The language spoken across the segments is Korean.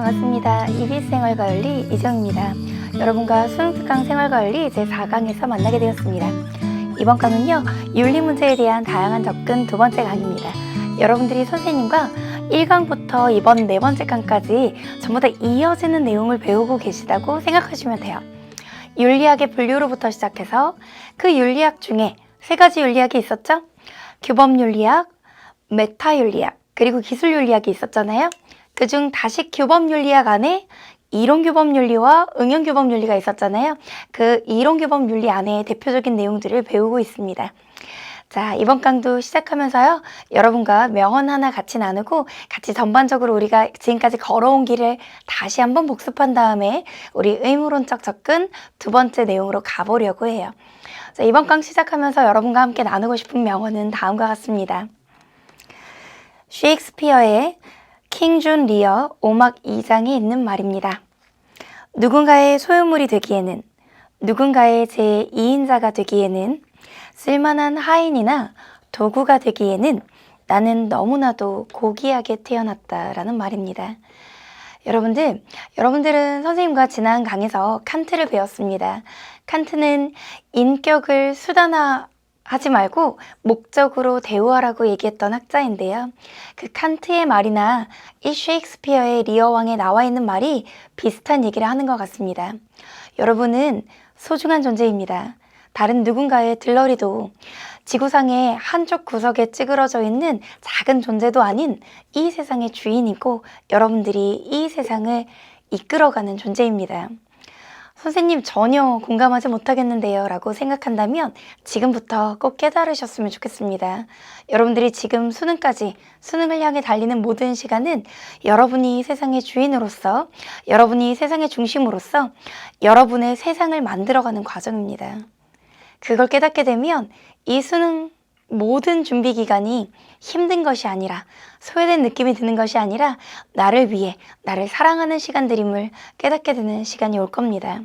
반갑습니다. EBS 생활과윤리 이정입니다. 여러분과 수능특강 생활과윤리 제4강에서 만나게 되었습니다. 이번 강은요, 윤리 문제에 대한 다양한 접근 두 번째 강입니다. 여러분들이 선생님과 1강부터 이번 네 번째 강까지 전부 다 이어지는 내용을 배우고 계시다고 생각하시면 돼요. 윤리학의 분류로부터 시작해서 그 윤리학 중에 세 가지 윤리학이 있었죠? 규범윤리학, 메타윤리학, 그리고 기술윤리학이 있었잖아요. 그중 다시 규범윤리학 안에 이론규범윤리와 응용규범윤리가 있었잖아요. 그 이론규범윤리 안에 대표적인 내용들을 배우고 있습니다. 자, 이번 강도 시작하면서요, 여러분과 명언 하나 같이 나누고 같이 전반적으로 우리가 지금까지 걸어온 길을 다시 한번 복습한 다음에 우리 의무론적 접근 두 번째 내용으로 가보려고 해요. 자, 이번 강 시작하면서 여러분과 함께 나누고 싶은 명언은 다음과 같습니다. 셰익스피어의 킹 존 리어 5막 2장에 있는 말입니다. 누군가의 소유물이 되기에는, 누군가의 제2인자가 되기에는, 쓸만한 하인이나 도구가 되기에는 나는 너무나도 고귀하게 태어났다라는 말입니다. 여러분들은 선생님과 지난 강에서 칸트를 배웠습니다. 칸트는 인격을 수단화하지 말고 목적으로 대우하라고 얘기했던 학자인데요. 그 칸트의 말이나 이 셰익스피어의 리어 왕에 나와 있는 말이 비슷한 얘기를 하는 것 같습니다. 여러분은 소중한 존재입니다. 다른 누군가의 들러리도 지구상의 한쪽 구석에 찌그러져 있는 작은 존재도 아닌 이 세상의 주인이고 여러분들이 이 세상을 이끌어가는 존재입니다. 선생님 전혀 공감하지 못하겠는데요 라고 생각한다면 지금부터 꼭 깨달으셨으면 좋겠습니다. 여러분들이 지금 수능을 향해 달리는 모든 시간은 여러분이 세상의 주인으로서, 여러분이 세상의 중심으로서 여러분의 세상을 만들어가는 과정입니다. 그걸 깨닫게 되면 이 수능 모든 준비 기간이 힘든 것이 아니라, 소외된 느낌이 드는 것이 아니라 나를 위해, 나를 사랑하는 시간들임을 깨닫게 되는 시간이 올 겁니다.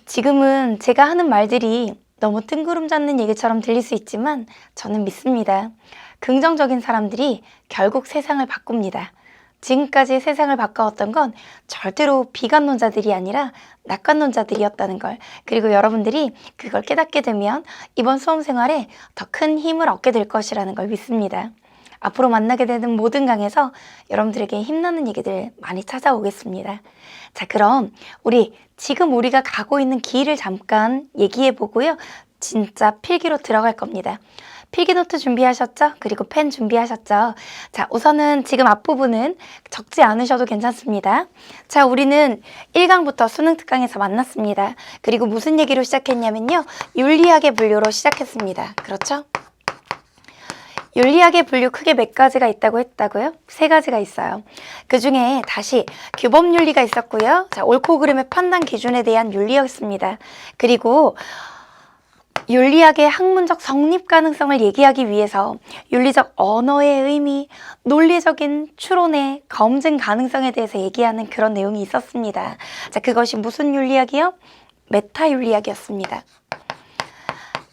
지금은 제가 하는 말들이 너무 뜬구름 잡는 얘기처럼 들릴 수 있지만 저는 믿습니다. 긍정적인 사람들이 결국 세상을 바꿉니다. 지금까지 세상을 바꿔왔던 건 절대로 비관론자들이 아니라 낙관론자들이었다는 걸, 그리고 여러분들이 그걸 깨닫게 되면 이번 수험 생활에 더 큰 힘을 얻게 될 것이라는 걸 믿습니다. 앞으로 만나게 되는 모든 강에서 여러분들에게 힘나는 얘기들 많이 찾아오겠습니다. 자, 그럼 지금 우리가 가고 있는 길을 잠깐 얘기해 보고요. 진짜 필기로 들어갈 겁니다. 필기노트 준비하셨죠? 그리고 펜 준비하셨죠? 자, 우선은 지금 앞부분은 적지 않으셔도 괜찮습니다. 자, 우리는 1강부터 수능특강에서 만났습니다. 그리고 무슨 얘기로 시작했냐면요, 윤리학의 분류로 시작했습니다. 그렇죠? 윤리학의 분류 크게 몇 가지가 있다고 했다고요? 세 가지가 있어요. 그 중에 다시 규범윤리가 있었고요. 자, 옳고 그름의 판단 기준에 대한 윤리였습니다. 그리고 윤리학의 학문적 성립 가능성을 얘기하기 위해서 윤리적 언어의 의미, 논리적인 추론의 검증 가능성에 대해서 얘기하는 그런 내용이 있었습니다. 자, 그것이 무슨 윤리학이요? 메타윤리학이었습니다.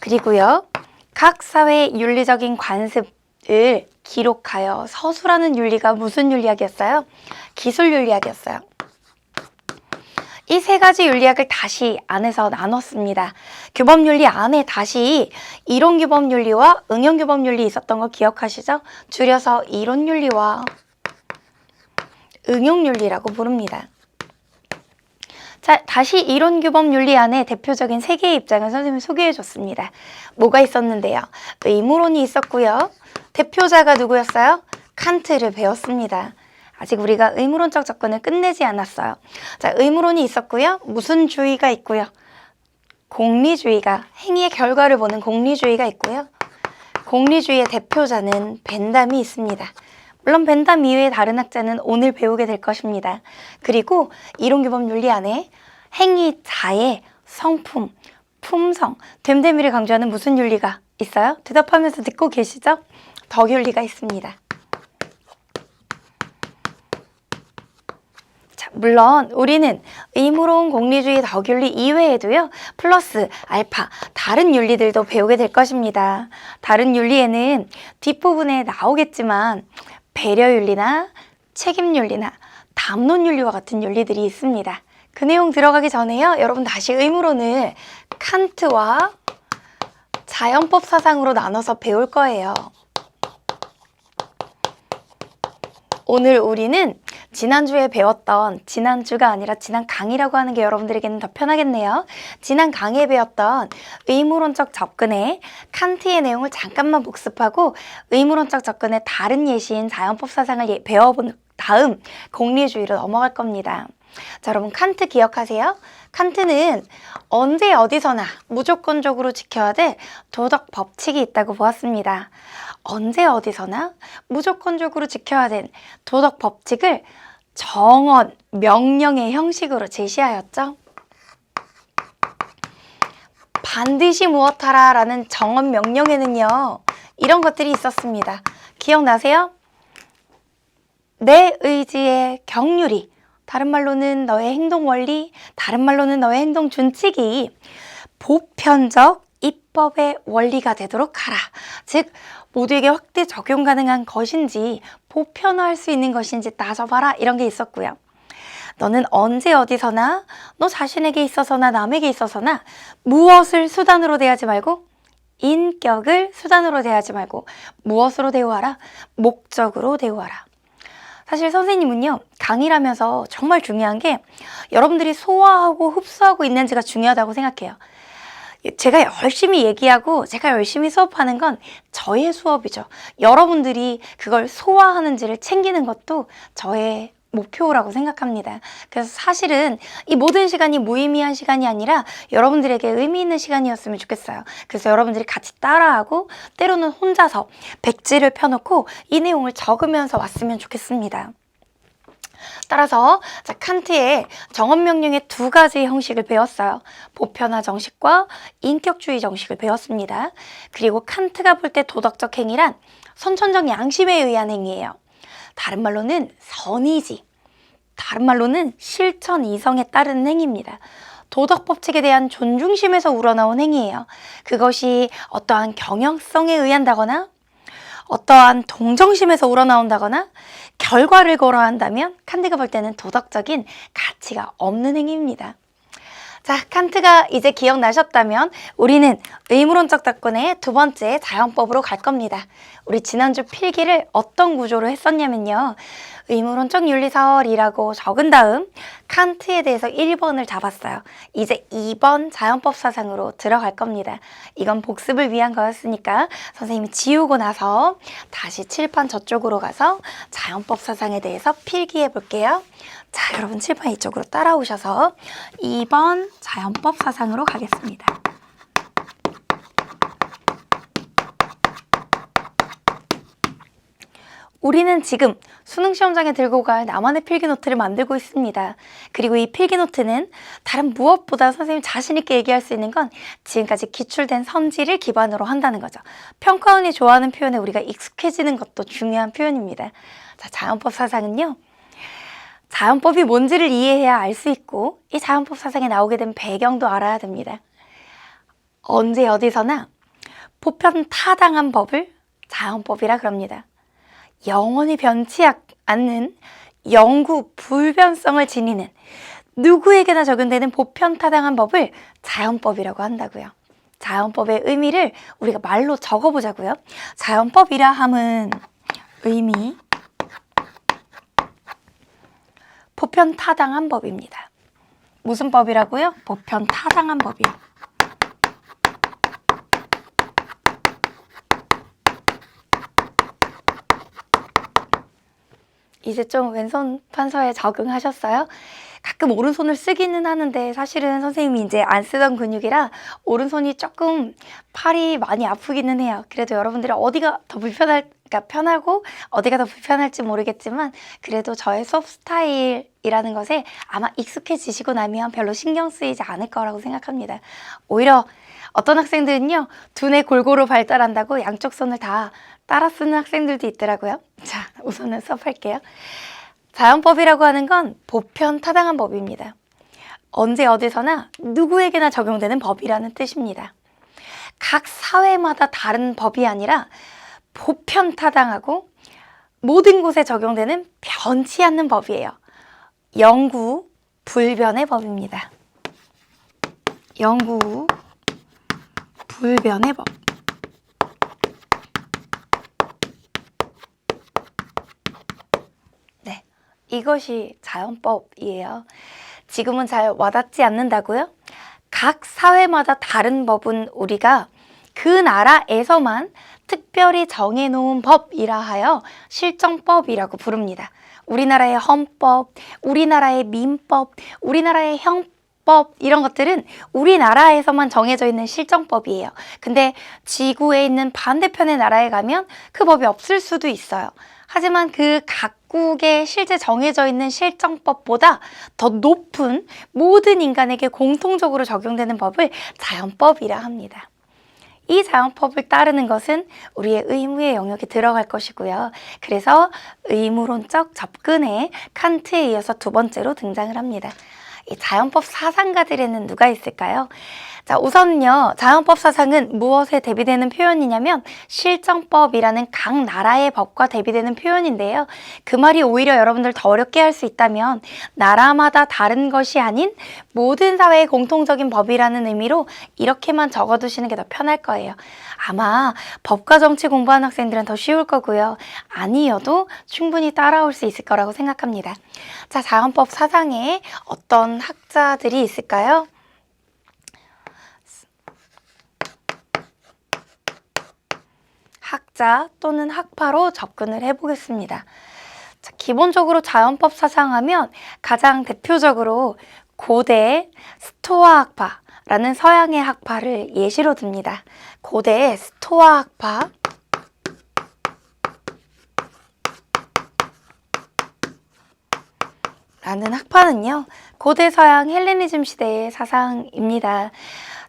그리고요, 각 사회의 윤리적인 관습을 기록하여 서술하는 윤리가 무슨 윤리학이었어요? 기술윤리학이었어요. 이 세 가지 윤리학을 다시 안에서 나눴습니다. 규범윤리 안에 다시 이론규범윤리와 응용규범윤리 있었던 거 기억하시죠? 줄여서 이론윤리와 응용윤리라고 부릅니다. 자, 다시 이론규범윤리 안에 대표적인 세 개의 입장을 선생님이 소개해 줬습니다. 뭐가 있었는데요? 의무론이 있었고요. 대표자가 누구였어요? 칸트를 배웠습니다. 아직 우리가 의무론적 접근을 끝내지 않았어요. 자, 의무론이 있었고요. 무슨 주의가 있고요. 공리주의가, 행위의 결과를 보는 공리주의가 있고요. 공리주의의 대표자는 벤담이 있습니다. 물론 벤담 이외의 다른 학자는 오늘 배우게 될 것입니다. 그리고 이론규범윤리 안에 행위, 자해, 성품, 품성, 됨됨이를 강조하는 무슨 윤리가 있어요? 대답하면서 듣고 계시죠? 덕윤리가 있습니다. 물론 우리는 의무론, 공리주의, 덕윤리 이외에도요, 플러스 알파 다른 윤리들도 배우게 될 것입니다. 다른 윤리에는 뒷부분에 나오겠지만 배려윤리나 책임윤리나 담론 윤리와 같은 윤리들이 있습니다. 그 내용 들어가기 전에요. 여러분 다시 의무론을 칸트와 자연법 사상으로 나눠서 배울 거예요. 오늘 우리는 지난주에 배웠던, 지난주가 아니라 지난 강의라고 하는 게 여러분들에게는 더 편하겠네요. 지난 강의에 배웠던 의무론적 접근의 칸트의 내용을 잠깐만 복습하고 의무론적 접근의 다른 예시인 자연법 사상을 배워본 다음 공리주의로 넘어갈 겁니다. 자, 여러분 칸트 기억하세요? 칸트는 언제 어디서나 무조건적으로 지켜야 될 도덕 법칙이 있다고 보았습니다. 언제 어디서나 무조건적으로 지켜야 될 도덕 법칙을 정언, 명령의 형식으로 제시하였죠. 반드시 무엇하라 라는 정언 명령에는요, 이런 것들이 있었습니다. 기억나세요? 내 의지의 경륜이, 다른 말로는 너의 행동 원리, 다른 말로는 너의 행동 준칙이 보편적 입법의 원리가 되도록 하라. 즉 모두에게 확대 적용 가능한 것인지 보편화할 수 있는 것인지 따져봐라, 이런 게 있었고요. 너는 언제 어디서나 너 자신에게 있어서나 남에게 있어서나 무엇을 수단으로 대하지 말고 인격을 수단으로 대하지 말고 무엇으로 대우하라? 목적으로 대우하라. 사실 선생님은요, 강의를 하면서 정말 중요한 게 여러분들이 소화하고 흡수하고 있는지가 중요하다고 생각해요. 제가 열심히 얘기하고 제가 열심히 수업하는 건 저의 수업이죠. 여러분들이 그걸 소화하는지를 챙기는 것도 저의 목표라고 생각합니다. 그래서 사실은 이 모든 시간이 무의미한 시간이 아니라 여러분들에게 의미 있는 시간이었으면 좋겠어요. 그래서 여러분들이 같이 따라하고 때로는 혼자서 백지를 펴놓고 이 내용을 적으면서 왔으면 좋겠습니다. 따라서 칸트의 정언명령의 두 가지 형식을 배웠어요. 보편화 정식과 인격주의 정식을 배웠습니다. 그리고 칸트가 볼 때 도덕적 행위란 선천적 양심에 의한 행위예요. 다른 말로는 선의지, 다른 말로는 실천 이성에 따르는 행위입니다. 도덕 법칙에 대한 존중심에서 우러나온 행위예요. 그것이 어떠한 경영성에 의한다거나 어떠한 동정심에서 우러나온다거나 결과를 고려한다면 칸트가 볼 때는 도덕적인 가치가 없는 행위입니다. 자, 칸트가 이제 기억나셨다면 우리는 의무론적 접근의 두 번째 자연법으로 갈 겁니다. 우리 지난주 필기를 어떤 구조로 했었냐면요, 의무론적 윤리설이라고 적은 다음 칸트에 대해서 1번을 잡았어요. 이제 2번 자연법 사상으로 들어갈 겁니다. 이건 복습을 위한 거였으니까 선생님이 지우고 나서 다시 칠판 저쪽으로 가서 자연법 사상에 대해서 필기해 볼게요. 자, 여러분 칠판 이쪽으로 따라오셔서 2번 자연법 사상으로 가겠습니다. 우리는 지금 수능시험장에 들고 갈 나만의 필기노트를 만들고 있습니다. 그리고 이 필기노트는 다른 무엇보다 선생님 자신 있게 얘기할 수 있는 건 지금까지 기출된 선지를 기반으로 한다는 거죠. 평가원이 좋아하는 표현에 우리가 익숙해지는 것도 중요한 표현입니다. 자, 자연법 사상은요, 자연법이 뭔지를 이해해야 알 수 있고 이 자연법 사상에 나오게 된 배경도 알아야 됩니다. 언제 어디서나 보편 타당한 법을 자연법이라 그럽니다. 영원히 변치 않는 영구 불변성을 지니는 누구에게나 적용되는 보편타당한 법을 자연법이라고 한다고요. 자연법의 의미를 우리가 말로 적어보자고요. 자연법이라 함은 의미, 보편타당한 법입니다. 무슨 법이라고요? 보편타당한 법이요. 이제 좀 왼손 판서에 적응하셨어요? 가끔 오른손을 쓰기는 하는데 사실은 선생님이 이제 안 쓰던 근육이라 오른손이 조금 팔이 많이 아프기는 해요. 그래도 여러분들이 어디가 더 편하고 어디가 더 불편할지 모르겠지만 그래도 저의 수업 스타일이라는 것에 아마 익숙해지시고 나면 별로 신경 쓰이지 않을 거라고 생각합니다. 오히려 어떤 학생들은요, 두뇌 골고루 발달한다고 양쪽 손을 다 따라 쓰는 학생들도 있더라고요. 자, 우선은 수업할게요. 자연법이라고 하는 건 보편타당한 법입니다. 언제 어디서나 누구에게나 적용되는 법이라는 뜻입니다. 각 사회마다 다른 법이 아니라 보편타당하고 모든 곳에 적용되는 변치 않는 법이에요. 영구 불변의 법입니다. 영구 불변의 법. 네, 이것이 자연법이에요. 지금은 잘 와닿지 않는다고요? 각 사회마다 다른 법은 우리가 그 나라에서만 특별히 정해놓은 법이라 하여 실정법이라고 부릅니다. 우리나라의 헌법, 우리나라의 민법, 우리나라의 형법 이런 것들은 우리나라에서만 정해져 있는 실정법이에요. 근데 지구에 있는 반대편의 나라에 가면 그 법이 없을 수도 있어요. 하지만 그 각국에 실제 정해져 있는 실정법보다 더 높은 모든 인간에게 공통적으로 적용되는 법을 자연법이라 합니다. 이 자연법을 따르는 것은 우리의 의무의 영역에 들어갈 것이고요. 그래서 의무론적 접근에 칸트에 이어서 두 번째로 등장을 합니다. 이 자연법 사상가들에는 누가 있을까요? 자, 우선요, 자연법 사상은 무엇에 대비되는 표현이냐면 실정법이라는 각 나라의 법과 대비되는 표현인데요. 그 말이 오히려 여러분들 더 어렵게 할 수 있다면 나라마다 다른 것이 아닌 모든 사회의 공통적인 법이라는 의미로 이렇게만 적어두시는 게 더 편할 거예요. 아마 법과 정치 공부하는 학생들은 더 쉬울 거고요. 아니어도 충분히 따라올 수 있을 거라고 생각합니다. 자, 자연법 사상에 어떤 학자들이 있을까요? 학자 또는 학파로 접근을 해보겠습니다. 자, 기본적으로 자연법 사상하면 가장 대표적으로 고대 스토아 학파라는 서양의 학파를 예시로 듭니다. 고대 스토아 학파. 라는 학파는요, 고대 서양 헬레니즘 시대의 사상입니다.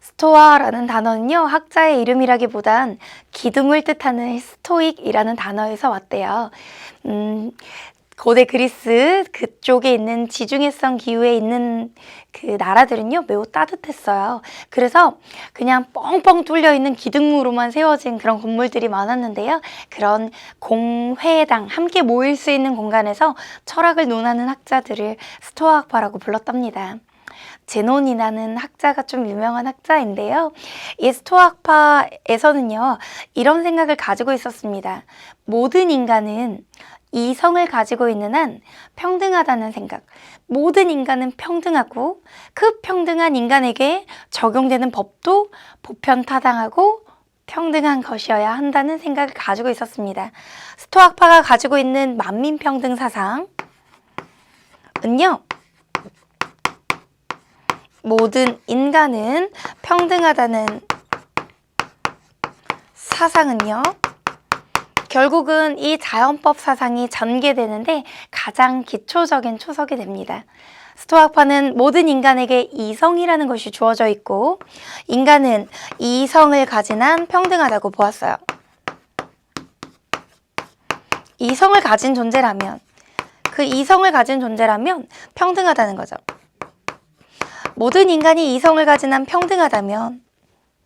스토아라는 단어는요, 학자의 이름이라기보단 기둥을 뜻하는 스토익이라는 단어에서 왔대요. 고대 그리스 그쪽에 있는 지중해성 기후에 있는 그 나라들은요, 매우 따뜻했어요. 그래서 그냥 뻥뻥 뚫려 있는 기둥으로만 세워진 그런 건물들이 많았는데요. 그런 공회당, 함께 모일 수 있는 공간에서 철학을 논하는 학자들을 스토아 학파라고 불렀답니다. 제논이라는 학자가 좀 유명한 학자인데요. 이 스토아 학파에서는요, 이런 생각을 가지고 있었습니다. 모든 인간은 이성을 가지고 있는 한 평등하다는 생각. 모든 인간은 평등하고 그 평등한 인간에게 적용되는 법도 보편타당하고 평등한 것이어야 한다는 생각을 가지고 있었습니다. 스토아 학파가 가지고 있는 만민평등 사상은요, 모든 인간은 평등하다는 사상은요, 결국은 이 자연법 사상이 전개되는데 가장 기초적인 초석이 됩니다. 스토아 학파는 모든 인간에게 이성이라는 것이 주어져 있고 인간은 이성을 가진 한 평등하다고 보았어요. 이성을 가진 존재라면, 그 이성을 가진 존재라면 평등하다는 거죠. 모든 인간이 이성을 가진 한 평등하다면,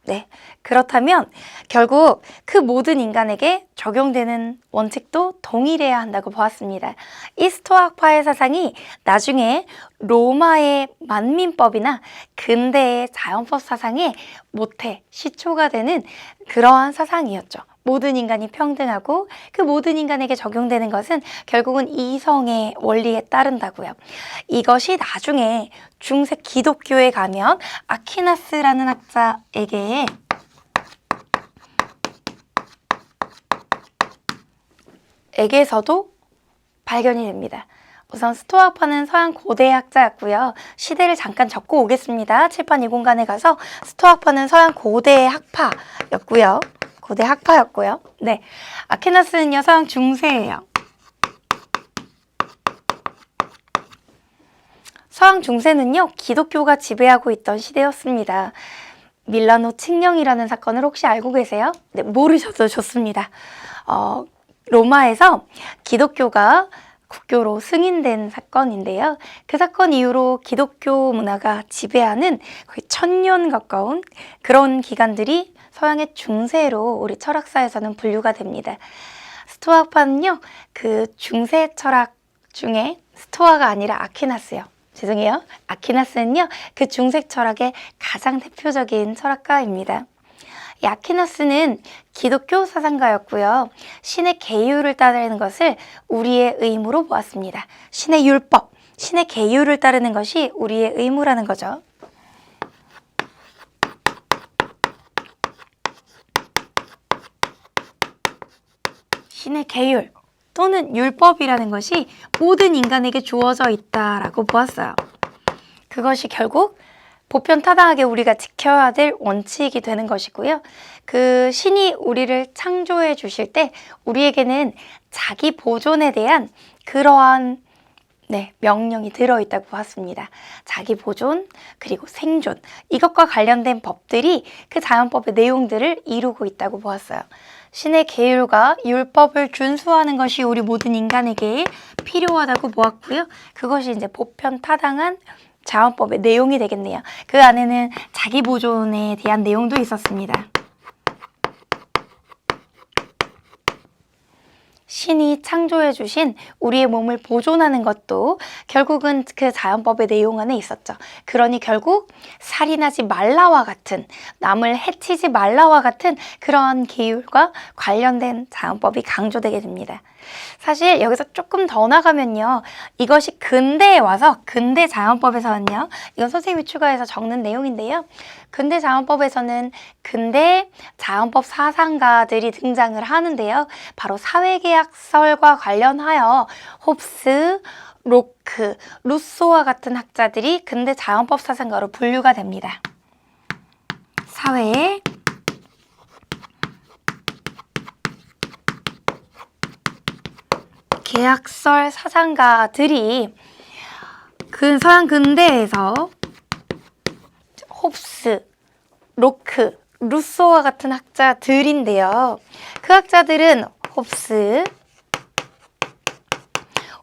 네, 그렇다면 결국 그 모든 인간에게 적용되는 원칙도 동일해야 한다고 보았습니다. 이 스토아 학파의 사상이 나중에 로마의 만민법이나 근대의 자연법 사상의 모태, 시초가 되는 그러한 사상이었죠. 모든 인간이 평등하고 그 모든 인간에게 적용되는 것은 결국은 이성의 원리에 따른다고요. 이것이 나중에 중세 기독교에 가면 아퀴나스라는 학자에게 에게서도 발견이 됩니다. 우선 스토아 학파는 서양 고대 학자였고요. 시대를 잠깐 적고 오겠습니다. 칠판 이 공간에 가서 스토아 학파는 서양 고대 학파였고요. 고대 학파였고요. 네, 아퀴나스는요, 서양 중세예요. 서양 중세는요, 기독교가 지배하고 있던 시대였습니다. 밀라노 칙령이라는 사건을 혹시 알고 계세요? 네, 모르셔도 좋습니다. 로마에서 기독교가 국교로 승인된 사건인데요. 그 사건 이후로 기독교 문화가 지배하는 거의 1000년 가까운 그런 기간들이 서양의 중세로 우리 철학사에서는 분류가 됩니다. 스토아 학파는요, 그 중세 철학 중에 스토아가 아니라 아퀴나스요. 죄송해요. 아퀴나스는요, 그 중세 철학의 가장 대표적인 철학가입니다. 이 아퀴나스는 기독교 사상가였고요. 신의 계율을 따르는 것을 우리의 의무로 보았습니다. 신의 율법, 신의 계율을 따르는 것이 우리의 의무라는 거죠. 신의 계율 또는 율법이라는 것이 모든 인간에게 주어져 있다라고 보았어요. 그것이 결국 보편타당하게 우리가 지켜야 될 원칙이 되는 것이고요. 그 신이 우리를 창조해 주실 때 우리에게는 자기 보존에 대한 그러한 명령이 들어있다고 보았습니다. 자기 보존 그리고 생존, 이것과 관련된 법들이 그 자연법의 내용들을 이루고 있다고 보았어요. 신의 계율과 율법을 준수하는 것이 우리 모든 인간에게 필요하다고 보았고요. 그것이 이제 보편타당한 자연법의 내용이 되겠네요. 그 안에는 자기 보존에 대한 내용도 있었습니다. 신이 창조해 주신 우리의 몸을 보존하는 것도 결국은 그 자연법의 내용 안에 있었죠. 그러니 결국 살인하지 말라와 같은, 남을 해치지 말라와 같은 그런 계율과 관련된 자연법이 강조되게 됩니다. 사실 여기서 조금 더 나가면요, 이것이 근대에 와서 근대 자연법에서는요, 이건 선생님이 추가해서 적는 내용인데요, 근대 자연법에서는 근대 자연법 사상가들이 등장을 하는데요, 바로 사회계약설과 관련하여 홉스, 로크, 루소와 같은 학자들이 근대 자연법 사상가로 분류가 됩니다. 사회의 계약설 사상가들이 서양 근대에서 홉스, 로크, 루소와 같은 학자들인데요. 그 학자들은 홉스,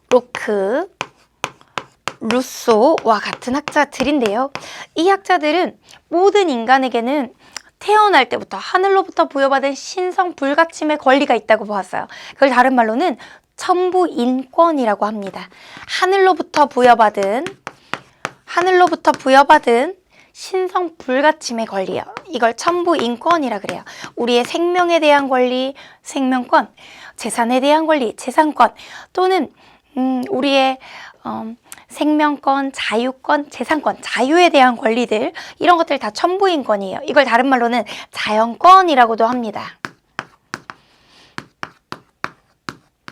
로크, 루소와 같은 학자들인데요. 이 학자들은 모든 인간에게는 태어날 때부터 하늘로부터 부여받은 신성 불가침의 권리가 있다고 보았어요. 그걸 다른 말로는 천부인권이라고 합니다. 하늘로부터 부여받은 신성 불가침의 권리요. 이걸 천부인권이라 그래요. 우리의 생명에 대한 권리, 생명권, 재산에 대한 권리, 재산권, 또는 우리의 생명권, 자유권, 재산권, 자유에 대한 권리들, 이런 것들 다 천부인권이에요. 이걸 다른 말로는 자연권이라고도 합니다.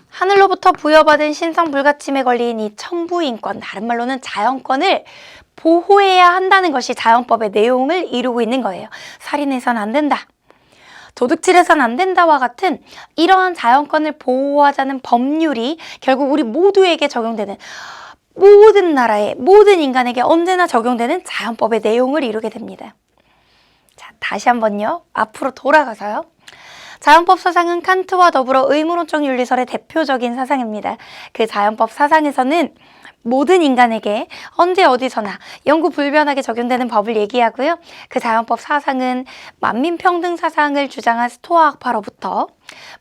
하늘로부터 부여받은 신성 불가침의 권리인 이 천부인권, 다른 말로는 자연권을 보호해야 한다는 것이 자연법의 내용을 이루고 있는 거예요. 살인해서는 안 된다, 도둑질해서는 안 된다와 같은 이러한 자연권을 보호하자는 법률이 결국 우리 모두에게 적용되는, 모든 나라의 모든 인간에게 언제나 적용되는 자연법의 내용을 이루게 됩니다. 자, 다시 한번요, 앞으로 돌아가서요. 자연법 사상은 칸트와 더불어 의무론적 윤리설의 대표적인 사상입니다. 그 자연법 사상에서는 모든 인간에게 언제 어디서나 영구불변하게 적용되는 법을 얘기하고요. 그 자연법 사상은 만민평등 사상을 주장한 스토아 학파로부터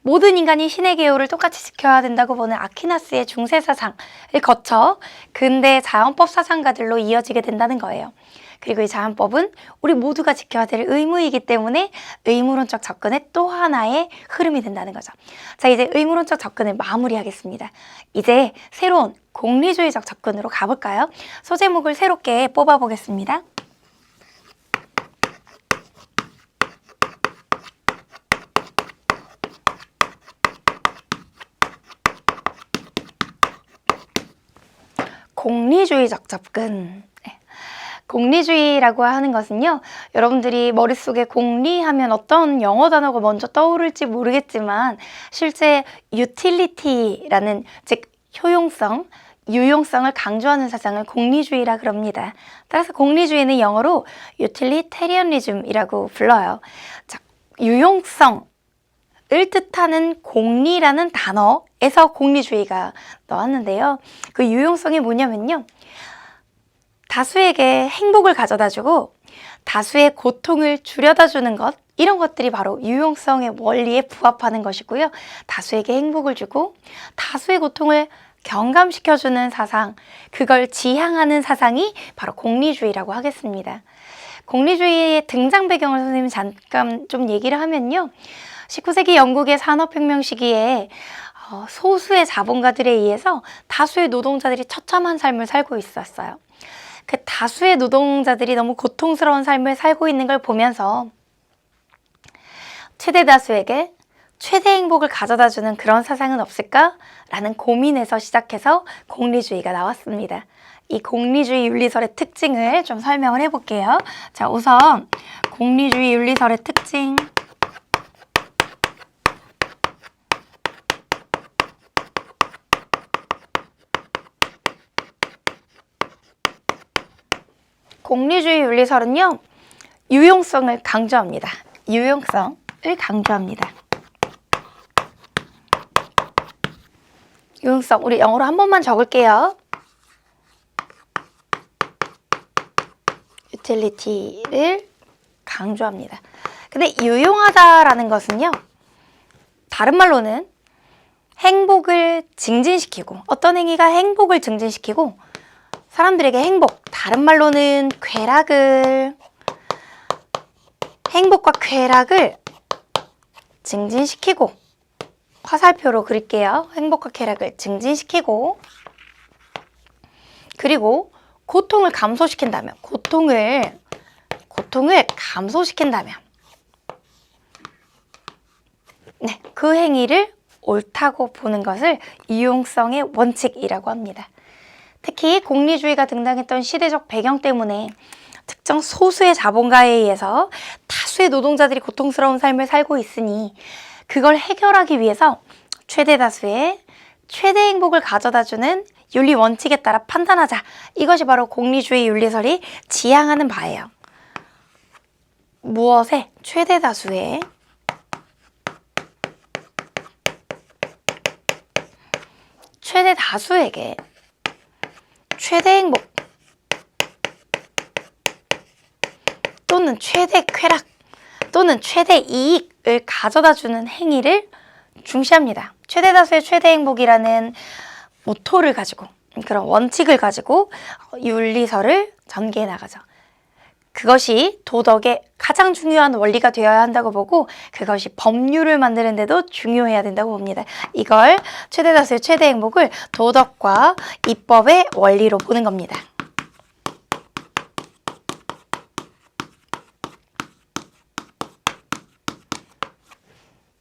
모든 인간이 신의 계율을 똑같이 지켜야 된다고 보는 아퀴나스의 중세 사상을 거쳐 근대 자연법 사상가들로 이어지게 된다는 거예요. 그리고 이 자연법은 우리 모두가 지켜야 될 의무이기 때문에 의무론적 접근의 또 하나의 흐름이 된다는 거죠. 자, 이제 의무론적 접근을 마무리하겠습니다. 이제 새로운 공리주의적 접근으로 가볼까요? 소제목을 새롭게 뽑아보겠습니다. 공리주의적 접근. 공리주의라고 하는 것은요, 여러분들이 머릿속에 공리하면 어떤 영어 단어가 먼저 떠오를지 모르겠지만 실제 유틸리티라는, 즉 효용성, 유용성을 강조하는 사상을 공리주의라 그럽니다. 따라서 공리주의는 영어로 utilitarianism이라고 불러요. 자, 유용성을 뜻하는 공리라는 단어에서 공리주의가 나왔는데요. 그 유용성이 뭐냐면요, 다수에게 행복을 가져다주고 다수의 고통을 줄여다주는 것, 이런 것들이 바로 유용성의 원리에 부합하는 것이고요. 다수에게 행복을 주고 다수의 고통을 경감시켜주는 사상, 그걸 지향하는 사상이 바로 공리주의라고 하겠습니다. 공리주의의 등장 배경을 선생님이 잠깐 좀 얘기를 하면요. 19세기 영국의 산업혁명 시기에 소수의 자본가들에 의해서 다수의 노동자들이 처참한 삶을 살고 있었어요. 그 다수의 노동자들이 너무 고통스러운 삶을 살고 있는 걸 보면서 최대 다수에게 최대 행복을 가져다주는 그런 사상은 없을까라는 고민에서 시작해서 공리주의가 나왔습니다. 이 공리주의 윤리설의 특징을 좀 설명을 해볼게요. 자, 우선 공리주의 윤리설의 특징. 공리주의 윤리설은요, 유용성을 강조합니다. 유용성을 강조합니다. 유용성, 우리 영어로 한 번만 적을게요. 유틸리티를 강조합니다. 근데 유용하다라는 것은요, 다른 말로는 행복을 증진시키고, 어떤 행위가 행복을 증진시키고 사람들에게 행복, 다른 말로는 행복과 쾌락을 증진시키고, 화살표로 그릴게요. 행복과 쾌락을 증진시키고, 그리고 고통을 감소시킨다면, 고통을 감소시킨다면, 네, 그 행위를 옳다고 보는 것을 유용성의 원칙이라고 합니다. 특히 공리주의가 등장했던 시대적 배경 때문에 특정 소수의 자본가에 의해서 다수의 노동자들이 고통스러운 삶을 살고 있으니 그걸 해결하기 위해서 최대 다수의 최대 행복을 가져다주는 윤리 원칙에 따라 판단하자. 이것이 바로 공리주의 윤리설이 지향하는 바예요. 무엇에? 최대 다수의 최대 다수에게 최대 행복 또는 최대 쾌락 또는 최대 이익을 가져다주는 행위를 중시합니다. 최대 다수의 최대 행복이라는 모토를 가지고, 그런 원칙을 가지고 윤리설을 전개해 나가죠. 그것이 도덕의 가장 중요한 원리가 되어야 한다고 보고, 그것이 법률을 만드는 데도 중요해야 된다고 봅니다. 이걸 최대 다수의 최대 행복을 도덕과 입법의 원리로 보는 겁니다.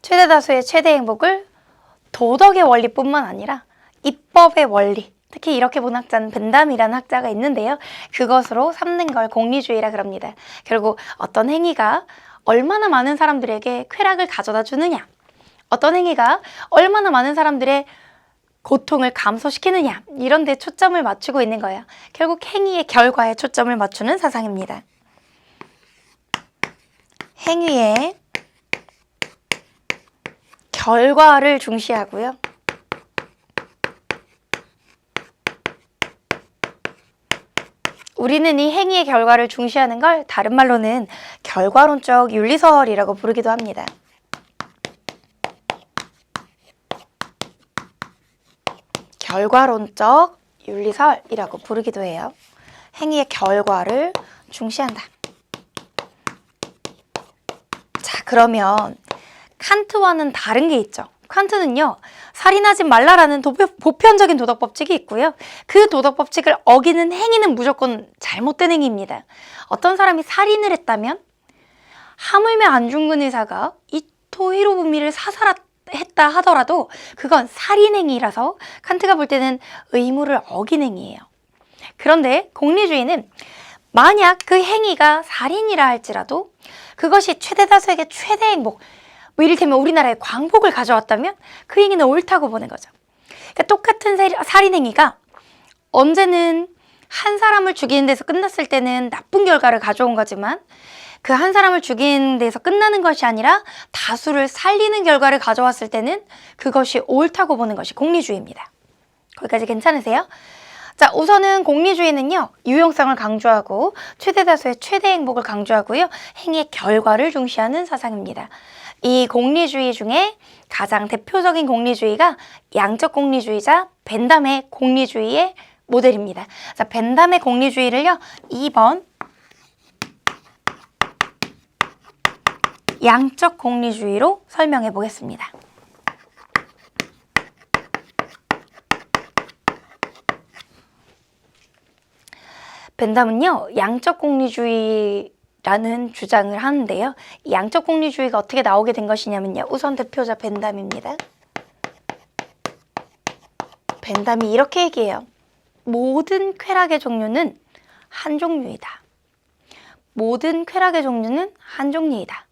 최대 다수의 최대 행복을 도덕의 원리뿐만 아니라 입법의 원리, 특히 이렇게 본 학자는 벤담이라는 학자가 있는데요. 그것으로 삼는 걸 공리주의라 그럽니다. 결국 어떤 행위가 얼마나 많은 사람들에게 쾌락을 가져다 주느냐, 어떤 행위가 얼마나 많은 사람들의 고통을 감소시키느냐, 이런 데 초점을 맞추고 있는 거예요. 결국 행위의 결과에 초점을 맞추는 사상입니다. 행위의 결과를 중시하고요. 우리는 이 행위의 결과를 중시하는 걸 다른 말로는 결과론적 윤리설이라고 부르기도 합니다. 결과론적 윤리설이라고 부르기도 해요. 행위의 결과를 중시한다. 자, 그러면 칸트와는 다른 게 있죠. 칸트는요, 살인하지 말라라는 보편적인 도덕 법칙이 있고요. 그 도덕 법칙을 어기는 행위는 무조건 잘못된 행위입니다. 어떤 사람이 살인을 했다면 하물며 안중근 의사가 이토 히로부미를 사살했다 하더라도 그건 살인행위라서 칸트가 볼 때는 의무를 어긴 행위예요. 그런데 공리주의는 만약 그 행위가 살인이라 할지라도 그것이 최대 다수에게 최대 행복, 뭐 이를테면 우리나라에 광복을 가져왔다면 그 행위는 옳다고 보는 거죠. 그러니까 똑같은 살인행위가 언제는 한 사람을 죽이는 데서 끝났을 때는 나쁜 결과를 가져온 거지만 그 한 사람을 죽이는 데서 끝나는 것이 아니라 다수를 살리는 결과를 가져왔을 때는 그것이 옳다고 보는 것이 공리주의입니다. 거기까지 괜찮으세요? 자, 우선은 공리주의는요, 유용성을 강조하고 최대 다수의 최대 행복을 강조하고요, 행위의 결과를 중시하는 사상입니다. 이 공리주의 중에 가장 대표적인 공리주의가 양적 공리주의자 벤담의 공리주의의 모델입니다. 자, 벤담의 공리주의를요, 2번 양적 공리주의로 설명해 보겠습니다. 벤담은요, 양적 공리주의라는 주장을 하는데요. 이 양적 공리주의가 어떻게 나오게 된 것이냐면요. 우선 대표자 벤담입니다. 벤담이 이렇게 얘기해요. 모든 쾌락의 종류는 한 종류이다. 모든 쾌락의 종류는 한 종류이다.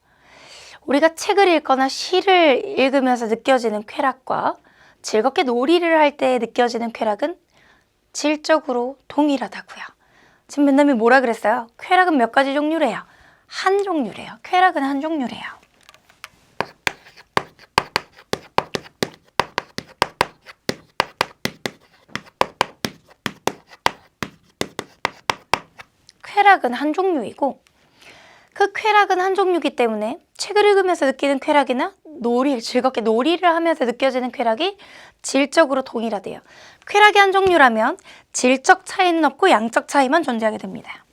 우리가 책을 읽거나 시를 읽으면서 느껴지는 쾌락과 즐겁게 놀이를 할 때 느껴지는 쾌락은 질적으로 동일하다고요. 지금 벤담이 뭐라 그랬어요? 쾌락은 몇 가지 종류래요? 한 종류래요. 쾌락은 한 종류래요. 쾌락은 한 종류이고 그 쾌락은 한 종류이기 때문에 책을 읽으면서 느끼는 쾌락이나 즐겁게 놀이를 하면서 느껴지는 쾌락이 질적으로 동일하대요. 쾌락이 한 종류라면 질적 차이는 없고 양적 차이만 존재하게 됩니다.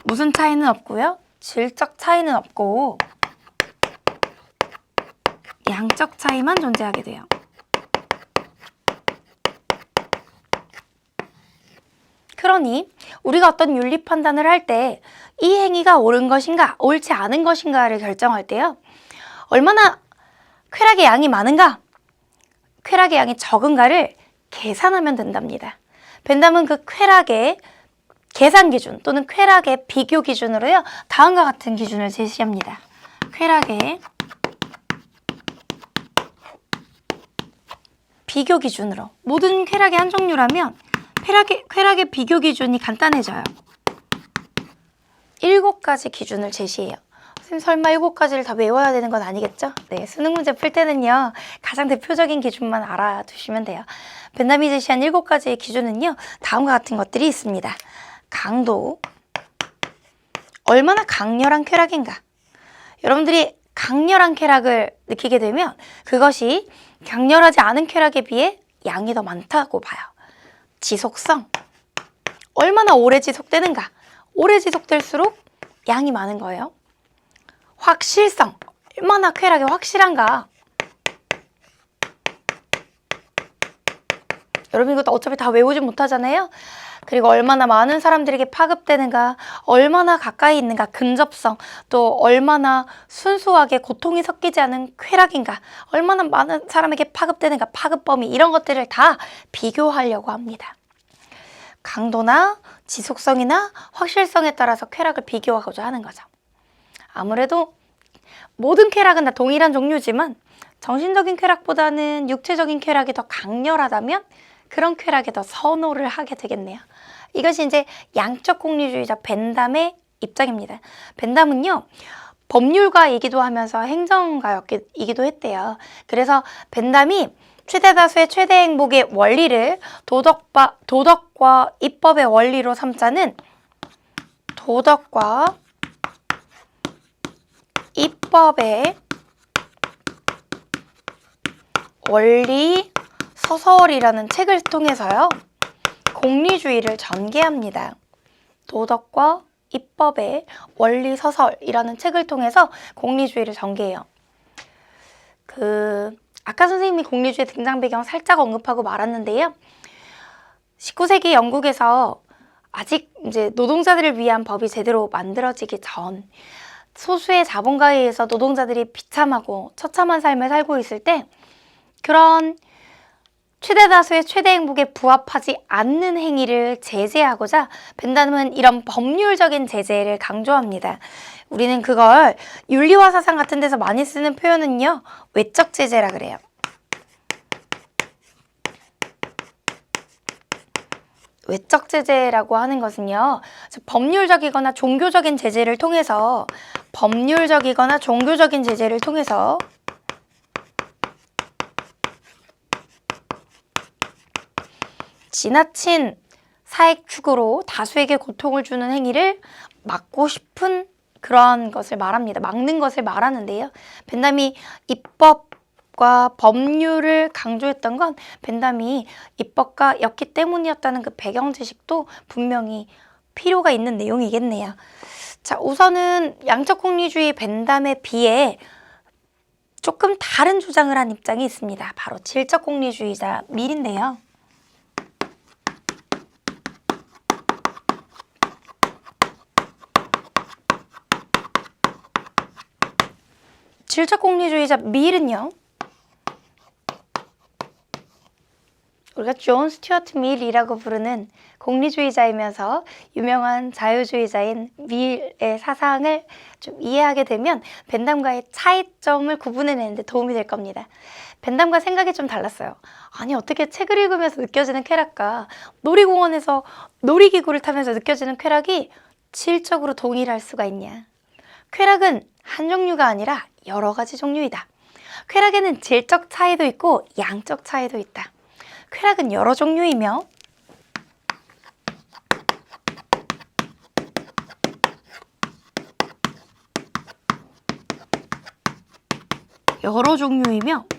무슨 차이는 없고요? 질적 차이는 없고 양적 차이만 존재하게 돼요. 그러니 우리가 어떤 윤리 판단을 할 때 이 행위가 옳은 것인가 옳지 않은 것인가를 결정할 때요, 얼마나 쾌락의 양이 많은가 쾌락의 양이 적은가를 계산하면 된답니다. 벤담은 그 쾌락의 계산 기준 또는 쾌락의 비교 기준으로요, 다음과 같은 기준을 제시합니다. 쾌락의 비교 기준으로, 모든 쾌락의 한 종류라면 쾌락의 비교 기준이 간단해져요. 7가지 기준을 제시해요. 선생님, 설마 7가지를 다 외워야 되는 건 아니겠죠? 네, 수능 문제 풀 때는요, 가장 대표적인 기준만 알아두시면 돼요. 벤담이 제시한 7가지의 기준은요, 다음과 같은 것들이 있습니다. 강도, 얼마나 강렬한 쾌락인가. 여러분들이 강렬한 쾌락을 느끼게 되면 그것이 강렬하지 않은 쾌락에 비해 양이 더 많다고 봐요. 지속성, 얼마나 오래 지속되는가. 오래 지속될수록 양이 많은 거예요. 확실성, 얼마나 쾌락이 확실한가. 여러분 이것도 어차피 다 외우지 못하잖아요. 그리고 얼마나 많은 사람들에게 파급되는가, 얼마나 가까이 있는가, 근접성, 또 얼마나 순수하게 고통이 섞이지 않은 쾌락인가, 얼마나 많은 사람에게 파급되는가, 파급 범위, 이런 것들을 다 비교하려고 합니다. 강도나 지속성이나 확실성에 따라서 쾌락을 비교하고자 하는 거죠. 아무래도 모든 쾌락은 다 동일한 종류지만 정신적인 쾌락보다는 육체적인 쾌락이 더 강렬하다면 그런 쾌락에 더 선호를 하게 되겠네요. 이것이 이제 양적 공리주의자 벤담의 입장입니다. 벤담은요, 법률가이기도 하면서 행정가이기도 했대요. 그래서 벤담이 최대 다수의 최대 행복의 원리를 도덕과 입법의 원리로 삼자는 도덕과 입법의 원리 서설이라는 책을 통해서요, 공리주의를 전개합니다. 도덕과 입법의 원리 서설이라는 책을 통해서 공리주의를 전개해요. 아까 선생님이 공리주의 등장 배경 살짝 언급하고 말았는데요. 19세기 영국에서 아직 이제 노동자들을 위한 법이 제대로 만들어지기 전, 소수의 자본가에 의해서 노동자들이 비참하고 처참한 삶을 살고 있을 때 그런 최대 다수의 최대 행복에 부합하지 않는 행위를 제재하고자 벤담은 이런 법률적인 제재를 강조합니다. 우리는 그걸 윤리와 사상 같은 데서 많이 쓰는 표현은요, 외적 제재라 그래요. 외적 제재라고 하는 것은요, 법률적이거나 종교적인 제재를 통해서 지나친 사익 추구로 다수에게 고통을 주는 행위를 막고 싶은 그러한 것을 말합니다. 막는 것을 말하는데요. 벤담이 입법과 법률을 강조했던 건 벤담이 입법가였기 때문이었다는 그 배경 지식도 분명히 필요가 있는 내용이겠네요. 자, 우선은 양적 공리주의 벤담에 비해 조금 다른 주장을 한 입장이 있습니다. 바로 질적 공리주의자 밀인데요. 질적 공리주의자 밀은요, 우리가 존 스튜어트 밀이라고 부르는 공리주의자이면서 유명한 자유주의자인 밀의 사상을 좀 이해하게 되면 벤담과의 차이점을 구분해내는 데 도움이 될 겁니다. 벤담과 생각이 좀 달랐어요. 아니, 어떻게 책을 읽으면서 느껴지는 쾌락과 놀이공원에서 놀이기구를 타면서 느껴지는 쾌락이 질적으로 동일할 수가 있냐. 쾌락은 한 종류가 아니라 여러 가지 종류이다. 쾌락에는 질적 차이도 있고 양적 차이도 있다. 쾌락은 여러 종류이며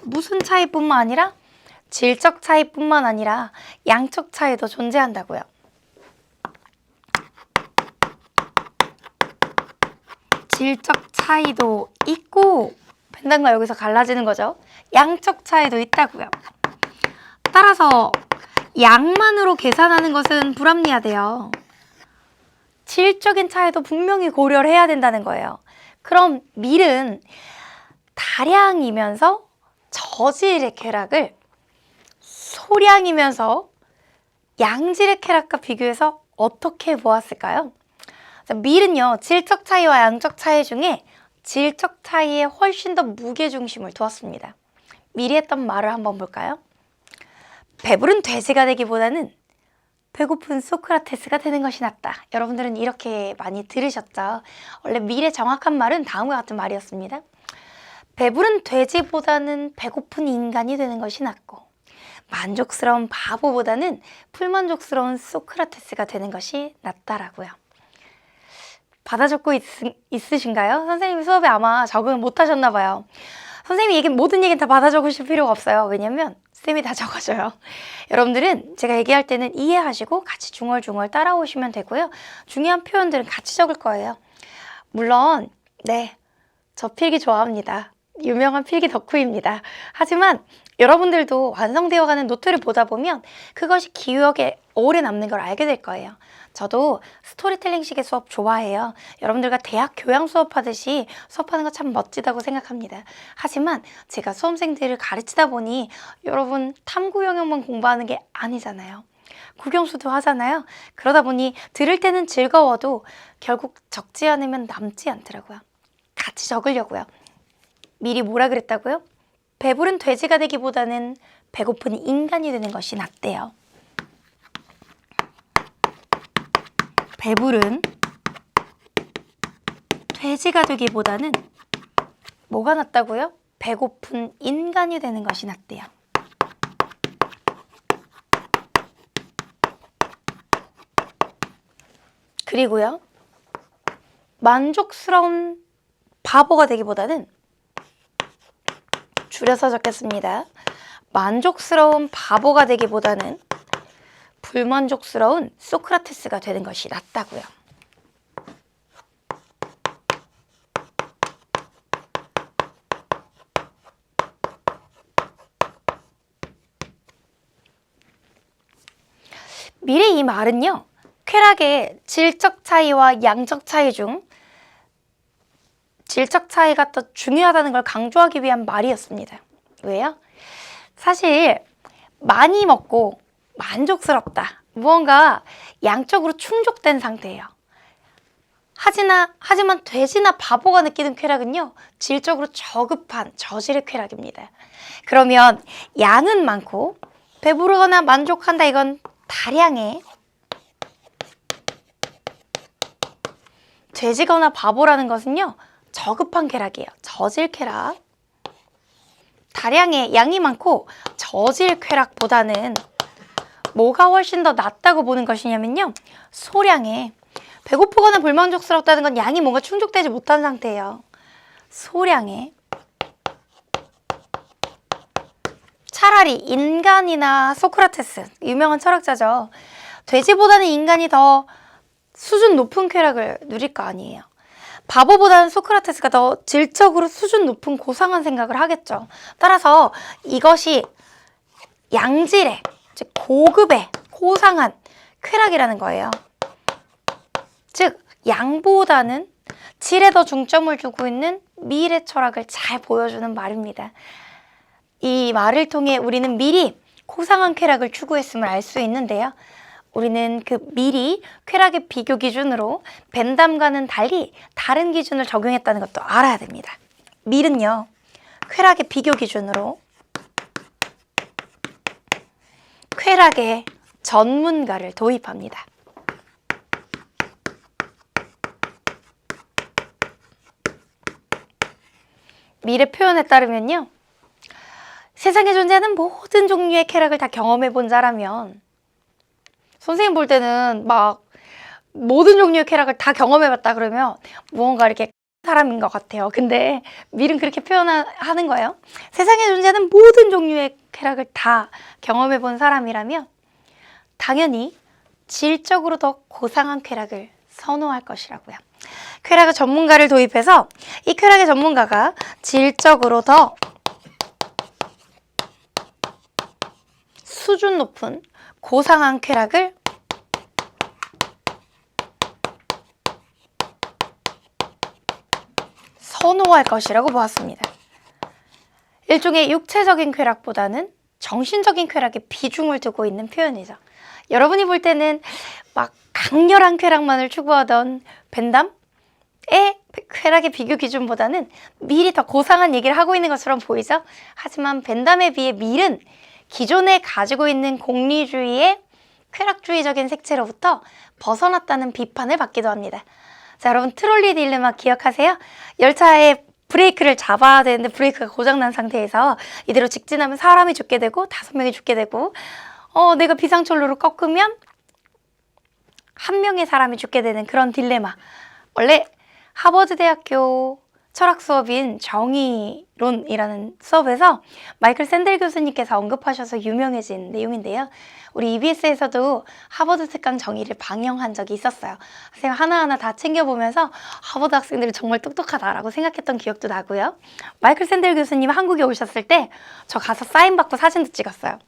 무슨 차이뿐만 아니라 질적 차이뿐만 아니라 양적 차이도 존재한다고요. 질적 차이도 있고 벤담과 여기서 갈라지는 거죠. 양적 차이도 있다고요. 따라서 양만으로 계산하는 것은 불합리하대요. 질적인 차이도 분명히 고려를 해야 된다는 거예요. 그럼 밀은 다량이면서 저질의 쾌락을 소량이면서 양질의 쾌락과 비교해서 어떻게 보았을까요? 밀은요, 질적 차이와 양적 차이 중에 질적 차이에 훨씬 더 무게중심을 두었습니다. 밀이 했던 말을 한번 볼까요? 배부른 돼지가 되기보다는 배고픈 소크라테스가 되는 것이 낫다. 여러분들은 이렇게 많이 들으셨죠? 원래 밀의 정확한 말은 다음과 같은 말이었습니다. 배부른 돼지보다는 배고픈 인간이 되는 것이 낫고, 만족스러운 바보보다는 불만족스러운 소크라테스가 되는 것이 낫다라고요. 받아 적고 있으신가요? 선생님이 수업에 아마 적응을 못 하셨나 봐요. 선생님이 모든 얘기는 다 받아 적으실 필요가 없어요. 왜냐면 쌤이 다 적어줘요. 여러분들은 제가 얘기할 때는 이해하시고 같이 중얼중얼 따라오시면 되고요. 중요한 표현들은 같이 적을 거예요. 물론 네, 저 필기 좋아합니다. 유명한 필기 덕후입니다. 하지만 여러분들도 완성되어가는 노트를 보다 보면 그것이 기억에 오래 남는 걸 알게 될 거예요. 저도 스토리텔링식의 수업 좋아해요. 여러분들과 대학 교양 수업하듯이 수업하는 거 참 멋지다고 생각합니다. 하지만 제가 수험생들을 가르치다 보니 여러분 탐구 영역만 공부하는 게 아니잖아요. 국영수도 하잖아요. 그러다 보니 들을 때는 즐거워도 결국 적지 않으면 남지 않더라고요. 같이 적으려고요. 미리 뭐라 그랬다고요? 배부른 돼지가 되기보다는 배고픈 인간이 되는 것이 낫대요. 배부른 돼지가 되기보다는 뭐가 낫다고요? 배고픈 인간이 되는 것이 낫대요. 그리고요, 만족스러운 바보가 되기보다는, 줄여서 적겠습니다. 만족스러운 바보가 되기보다는 불만족스러운 소크라테스가 되는 것이 낫다고요. 밀의 이 말은요, 쾌락의 질적 차이와 양적 차이 중 질적 차이가 더 중요하다는 걸 강조하기 위한 말이었습니다. 왜요? 사실 많이 먹고 만족스럽다. 무언가 양적으로 충족된 상태예요. 하지만 돼지나 바보가 느끼는 쾌락은요, 질적으로 저급한 저질의 쾌락입니다. 그러면 양은 많고 배부르거나 만족한다, 이건 다량의, 돼지거나 바보라는 것은요, 저급한 쾌락이에요. 저질 쾌락. 다량의 양이 많고 저질 쾌락보다는 뭐가 훨씬 더 낫다고 보는 것이냐면요, 소량의 배고프거나 불만족스럽다는 건 양이 뭔가 충족되지 못한 상태예요. 소량의. 차라리 인간이나 소크라테스, 유명한 철학자죠. 돼지보다는 인간이 더 수준 높은 쾌락을 누릴 거 아니에요. 바보보다는 소크라테스가 더 질적으로 수준 높은 고상한 생각을 하겠죠. 따라서 이것이 양질의, 즉 고급의 고상한 쾌락이라는 거예요. 즉 양보다는 질에 더 중점을 두고 있는 미래 철학을 잘 보여주는 말입니다. 이 말을 통해 우리는 미리 고상한 쾌락을 추구했음을 알 수 있는데요. 우리는 그 미리 쾌락의 비교 기준으로 벤담과는 달리 다른 기준을 적용했다는 것도 알아야 됩니다. 밀은요, 쾌락의 비교 기준으로 쾌락의 전문가를 도입합니다. 밀의 표현에 따르면요, 세상에 존재하는 모든 종류의 쾌락을 다 경험해 본 자라면, 선생님 볼 때는 막 모든 종류의 쾌락을 다 경험해봤다 그러면 무언가 이렇게 사람인 것 같아요. 근데 밀은 그렇게 표현하는 거예요. 세상에 존재하는 모든 종류의 쾌락을 다 경험해본 사람이라면 당연히 질적으로 더 고상한 쾌락을 선호할 것이라고요. 쾌락의 전문가를 도입해서 이 쾌락의 전문가가 질적으로 더 수준 높은 고상한 쾌락을 선호할 것이라고 보았습니다. 일종의 육체적인 쾌락보다는 정신적인 쾌락에 비중을 두고 있는 표현이죠. 여러분이 볼 때는 막 강렬한 쾌락만을 추구하던 벤담의 쾌락의 비교 기준보다는 밀이 더 고상한 얘기를 하고 있는 것처럼 보이죠? 하지만 벤담에 비해 밀은 기존에 가지고 있는 공리주의의 쾌락주의적인 색채로부터 벗어났다는 비판을 받기도 합니다. 자, 여러분 트롤리 딜레마 기억하세요? 열차에 브레이크를 잡아야 되는데 브레이크가 고장난 상태에서 이대로 직진하면 사람이 죽게 되고 5명이 죽게 되고 내가 비상철로를 꺾으면 1명의 사람이 죽게 되는 그런 딜레마. 원래 하버드대학교 철학 수업인 정의론이라는 수업에서 마이클 샌델 교수님께서 언급하셔서 유명해진 내용인데요. 우리 EBS에서도 하버드 특강 정의를 방영한 적이 있었어요. 선생님 하나하나 다 챙겨보면서 하버드 학생들이 정말 똑똑하다라고 생각했던 기억도 나고요. 마이클 샌델 교수님 한국에 오셨을 때 저 가서 사인받고 사진도 찍었어요.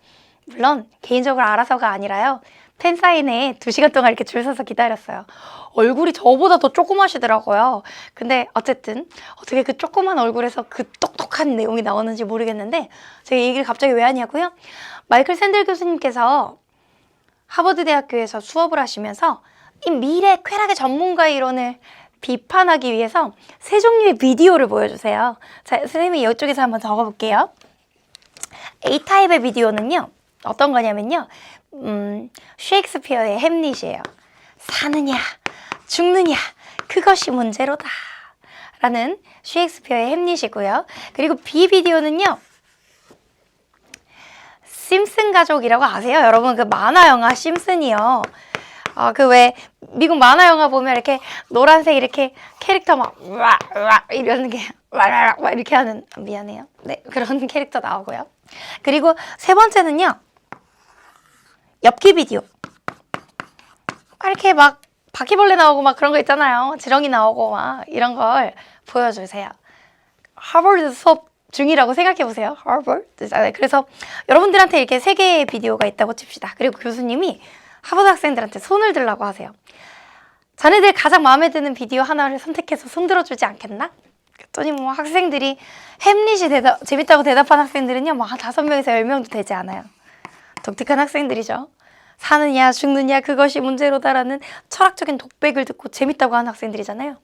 물론 개인적으로 알아서가 아니라요. 팬사인회 2시간 동안 이렇게 줄 서서 기다렸어요. 얼굴이 저보다 더 조그마시더라고요. 근데 어쨌든 어떻게 그 조그만 얼굴에서 그 똑똑한 내용이 나오는지 모르겠는데 제가 이 얘기를 갑자기 왜 하냐고요? 마이클 샌델 교수님께서 하버드 대학교에서 수업을 하시면서 이 미래 쾌락의 전문가 이론을 비판하기 위해서 3종류의 비디오를 보여주세요. 자, 선생님이 이쪽에서 한번 적어볼게요. A타입의 비디오는요. 어떤 거냐면요. 셰익스피어의 햄릿이에요. 사느냐 죽느냐 그것이 문제로다 라는 셰익스피어의 햄릿이고요. 그리고 B 비디오는요. 심슨 가족이라고 아세요? 여러분 그 만화 영화 심슨이요. 그 왜 미국 만화 영화 보면 이렇게 노란색 이렇게 캐릭터 막 으아 이러는 게 막 이렇게 하는 미안해요. 네 그런 캐릭터 나오고요. 그리고 3번째는요. 엽기 비디오. 이렇게 막 바퀴벌레 나오고 막 그런 거 있잖아요. 지렁이 나오고 막 이런 걸 보여주세요. 하버드 수업 중이라고 생각해보세요. 하버드. 그래서 여러분들한테 이렇게 3개의 비디오가 있다고 칩시다. 그리고 교수님이 하버드 학생들한테 손을 들라고 하세요. 자네들 가장 마음에 드는 비디오 하나를 선택해서 손 들어주지 않겠나? 그랬더니 뭐 학생들이 햄릿이 재밌다고 대답한 학생들은요. 뭐 한 5명에서 10명도 되지 않아요. 독특한 학생들이죠. 사느냐 죽느냐 그것이 문제로다라는 철학적인 독백을 듣고 재밌다고 하는 학생들이잖아요.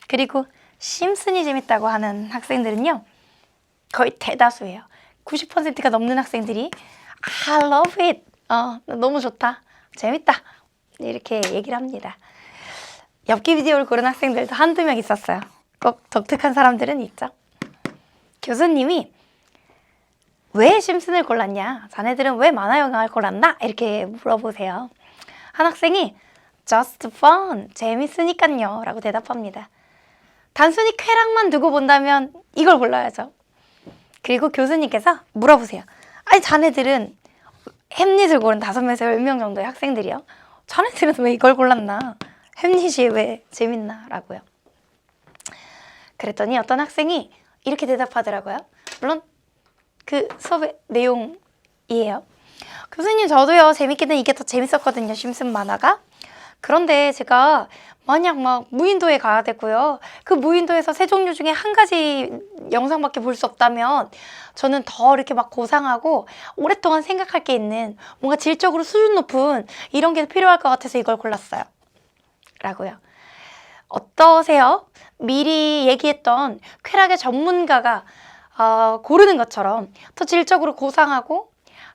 그리고 심슨이 재밌다고 하는 학생들은요. 거의 대다수예요. 90%가 넘는 학생들이 I love it. 너무 좋다. 재밌다. 이렇게 얘기를 합니다. 엽기 비디오를 고른 학생들도 한두 명 있었어요. 꼭 독특한 사람들은 있죠. 교수님이 왜 심슨을 골랐냐? 자네들은 왜 만화 영화를 골랐나? 이렇게 물어보세요. 한 학생이 just fun. 재밌으니깐요. 라고 대답합니다. 단순히 쾌락만 두고 본다면 이걸 골라야죠. 그리고 교수님께서 물어보세요. 아니, 자네들은 햄릿을 고른 5명에서 10명 정도의 학생들이요. 자네들은 왜 이걸 골랐나? 햄릿이 왜 재밌나? 라고요. 그랬더니 어떤 학생이 이렇게 대답하더라고요. 물론 그 수업의 내용이에요. 교수님, 저도요, 재밌게는 이게 더 재밌었거든요. 심슨 만화가. 그런데 제가 만약 막 무인도에 가야 되고요. 그 무인도에서 세 종류 중에 한 가지 영상밖에 볼 수 없다면 저는 더 이렇게 막 고상하고 오랫동안 생각할 게 있는 뭔가 질적으로 수준 높은 이런 게 필요할 것 같아서 이걸 골랐어요. 라고요. 어떠세요? 미리 얘기했던 쾌락의 전문가가 고르는 것처럼 더 질적으로 고상하고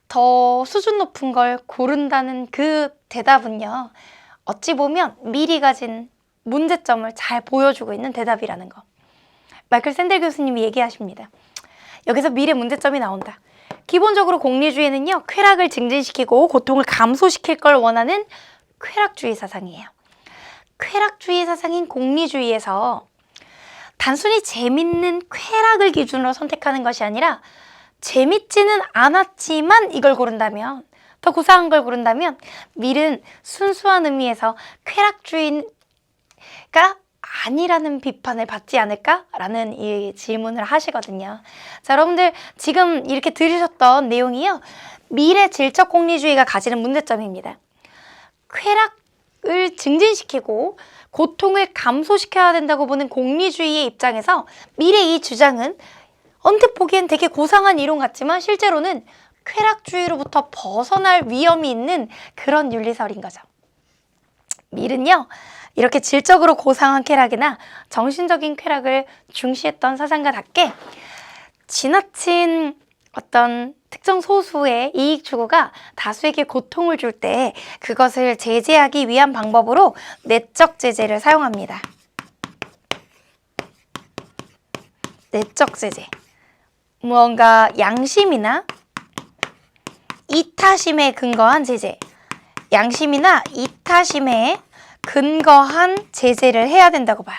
더 수준 높은 걸 고른다는 그 대답은요. 어찌 보면 미리 가진 문제점을 잘 보여주고 있는 대답이라는 거. 마이클 샌델 교수님이 얘기하십니다. 여기서 미래 문제점이 나온다. 기본적으로 공리주의는요, 쾌락을 증진시키고 고통을 감소시킬 걸 원하는 쾌락주의 사상이에요. 쾌락주의 사상인 공리주의에서 단순히 재밌는 쾌락을 기준으로 선택하는 것이 아니라 재밌지는 않았지만 이걸 고른다면, 더 고상한 걸 고른다면 밀은 순수한 의미에서 쾌락주의가 아니라는 비판을 받지 않을까라는 이 질문을 하시거든요. 자, 여러분들 지금 이렇게 들으셨던 내용이요, 밀의 질적 공리주의가 가지는 문제점입니다. 쾌락을 증진시키고 고통을 감소시켜야 된다고 보는 공리주의의 입장에서 밀의 이 주장은 언뜻 보기엔 되게 고상한 이론 같지만 실제로는 쾌락주의로부터 벗어날 위험이 있는 그런 윤리설인 거죠. 밀은요, 이렇게 질적으로 고상한 쾌락이나 정신적인 쾌락을 중시했던 사상가답게 지나친 어떤 특정 소수의 이익 추구가 다수에게 고통을 줄 때 그것을 제재하기 위한 방법으로 내적 제재를 사용합니다. 내적 제재. 무언가 양심이나 이타심에 근거한 제재. 양심이나 이타심에 근거한 제재를 해야 된다고 봐요.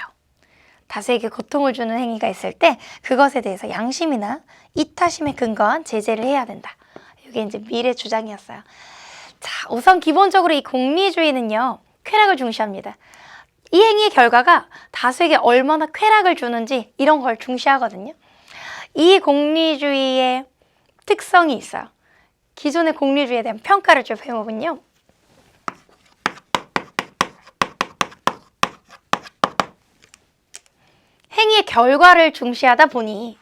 다수에게 고통을 주는 행위가 있을 때 그것에 대해서 양심이나 이타심에 근거한 제재를 해야 된다. 이게 이제 밀의 주장이었어요. 자, 우선 기본적으로 이 공리주의는요, 쾌락을 중시합니다. 이 행위의 결과가 다수에게 얼마나 쾌락을 주는지 이런 걸 중시하거든요. 이 공리주의의 특성이 있어요. 기존의 공리주의에 대한 평가를 좀 해보면요. 행위의 결과를 중시하다 보니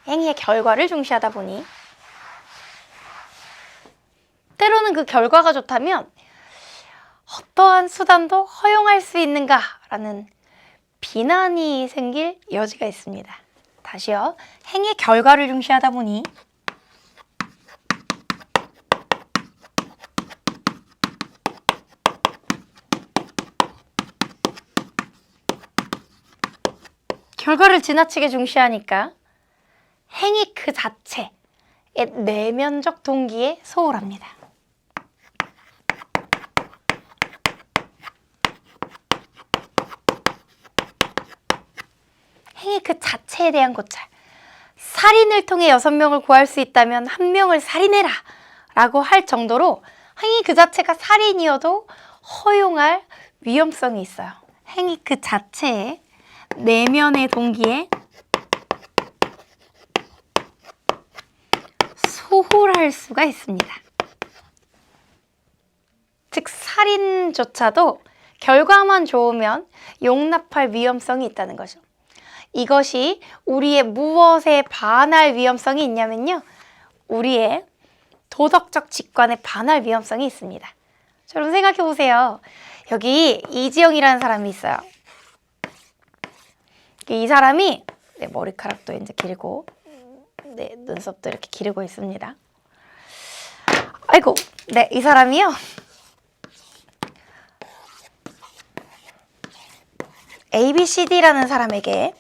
때로는 그 결과가 좋다면 어떠한 수단도 허용할 수 있는가라는 비난이 생길 여지가 있습니다. 다시요. 행위의 결과를 중시하다 보니 결과를 지나치게 중시하니까 행위 그 자체의 내면적 동기에 소홀합니다. 행위 그 자체에 대한 고찰. 살인을 통해 6명을 구할 수 있다면 1명을 살인해라 라고 할 정도로 행위 그 자체가 살인이어도 허용할 위험성이 있어요. 행위 그 자체에 내면의 동기에 소홀할 수가 있습니다. 즉 살인조차도 결과만 좋으면 용납할 위험성이 있다는 거죠. 이것이 우리의 무엇에 반할 위험성이 있냐면요, 우리의 도덕적 직관에 반할 위험성이 있습니다. 여러분 생각해 보세요. 여기 이지영이라는 사람이 있어요. 이 사람이 머리카락도 이제 길고 눈썹도 이렇게 기르고 있습니다. 아이고, 이 사람이요, ABCD라는 사람에게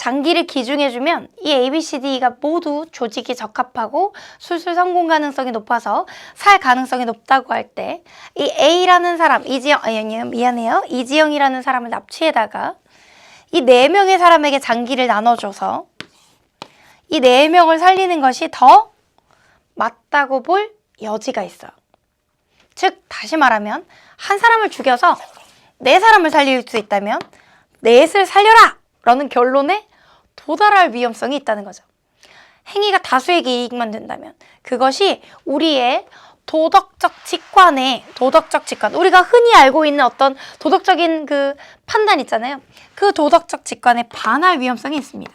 장기를 기중해주면 이 ABCD가 모두 조직이 적합하고 수술 성공 가능성이 높아서 살 가능성이 높다고 할 때 이 A라는 사람, 이지영이라는 사람을 납치해다가 이 4명의 사람에게 장기를 나눠줘서 이 4명을 살리는 것이 더 맞다고 볼 여지가 있어요. 즉 다시 말하면 한 사람을 죽여서 4사람을 살릴 수 있다면 넷을 살려라! 라는 결론에 도달할 위험성이 있다는 거죠. 행위가 다수에게 이익만 된다면 그것이 우리의 도덕적 직관, 우리가 흔히 알고 있는 어떤 도덕적인 그 판단 있잖아요. 그 도덕적 직관에 반할 위험성이 있습니다.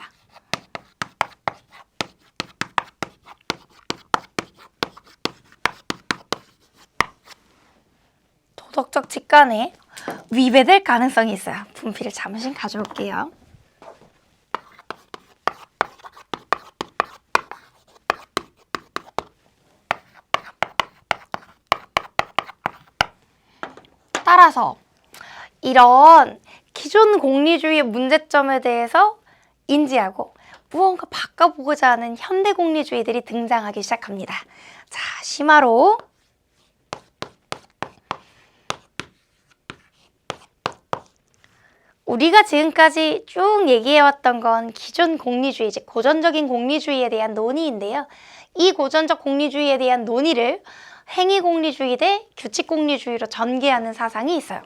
도덕적 직관에 위배될 가능성이 있어요. 분필을 잠시 가져올게요. 따라서 이런 기존 공리주의의 문제점에 대해서 인지하고 무언가 바꿔보고자 하는 현대 공리주의들이 등장하기 시작합니다. 자, 심화로 우리가 지금까지 쭉 얘기해왔던 건 기존 공리주의, 즉 고전적인 공리주의에 대한 논의인데요. 이 고전적 공리주의에 대한 논의를 행위공리주의 대 규칙공리주의로 전개하는 사상이 있어요.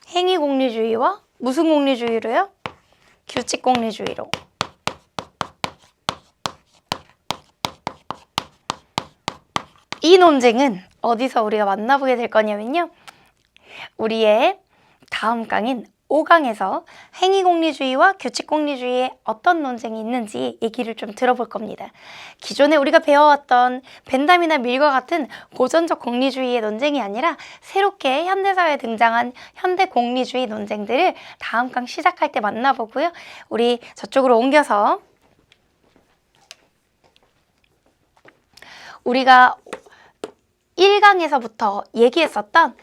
행위공리주의와 무슨 공리주의로요? 규칙공리주의로. 이 논쟁은 어디서 우리가 만나보게 될 거냐면요. 우리의 다음 강인 5강에서 행위공리주의와 규칙공리주의에 어떤 논쟁이 있는지 얘기를 좀 들어볼 겁니다. 기존에 우리가 배워왔던 벤담이나 밀과 같은 고전적 공리주의의 논쟁이 아니라 새롭게 현대사회에 등장한 현대공리주의 논쟁들을 다음 강 시작할 때 만나보고요. 우리 저쪽으로 옮겨서 우리가 1강에서부터 얘기했었던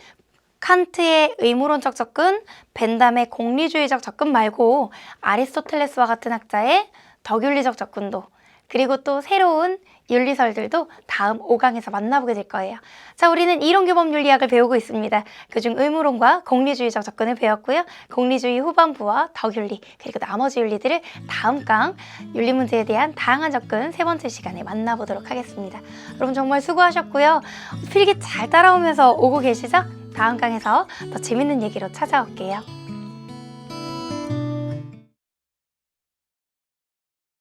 칸트의 의무론적 접근, 벤담의 공리주의적 접근 말고 아리스토텔레스와 같은 학자의 덕윤리적 접근도, 그리고 또 새로운 윤리설들도 다음 5강에서 만나보게 될 거예요. 자, 우리는 이론규범 윤리학을 배우고 있습니다. 그중 의무론과 공리주의적 접근을 배웠고요. 공리주의 후반부와 덕윤리, 그리고 나머지 윤리들을 다음 강 윤리 문제에 대한 다양한 접근 3번째 시간에 만나보도록 하겠습니다. 여러분 정말 수고하셨고요. 필기 잘 따라오면서 오고 계시죠? 다음 강에서 더 재밌는 얘기로 찾아올게요.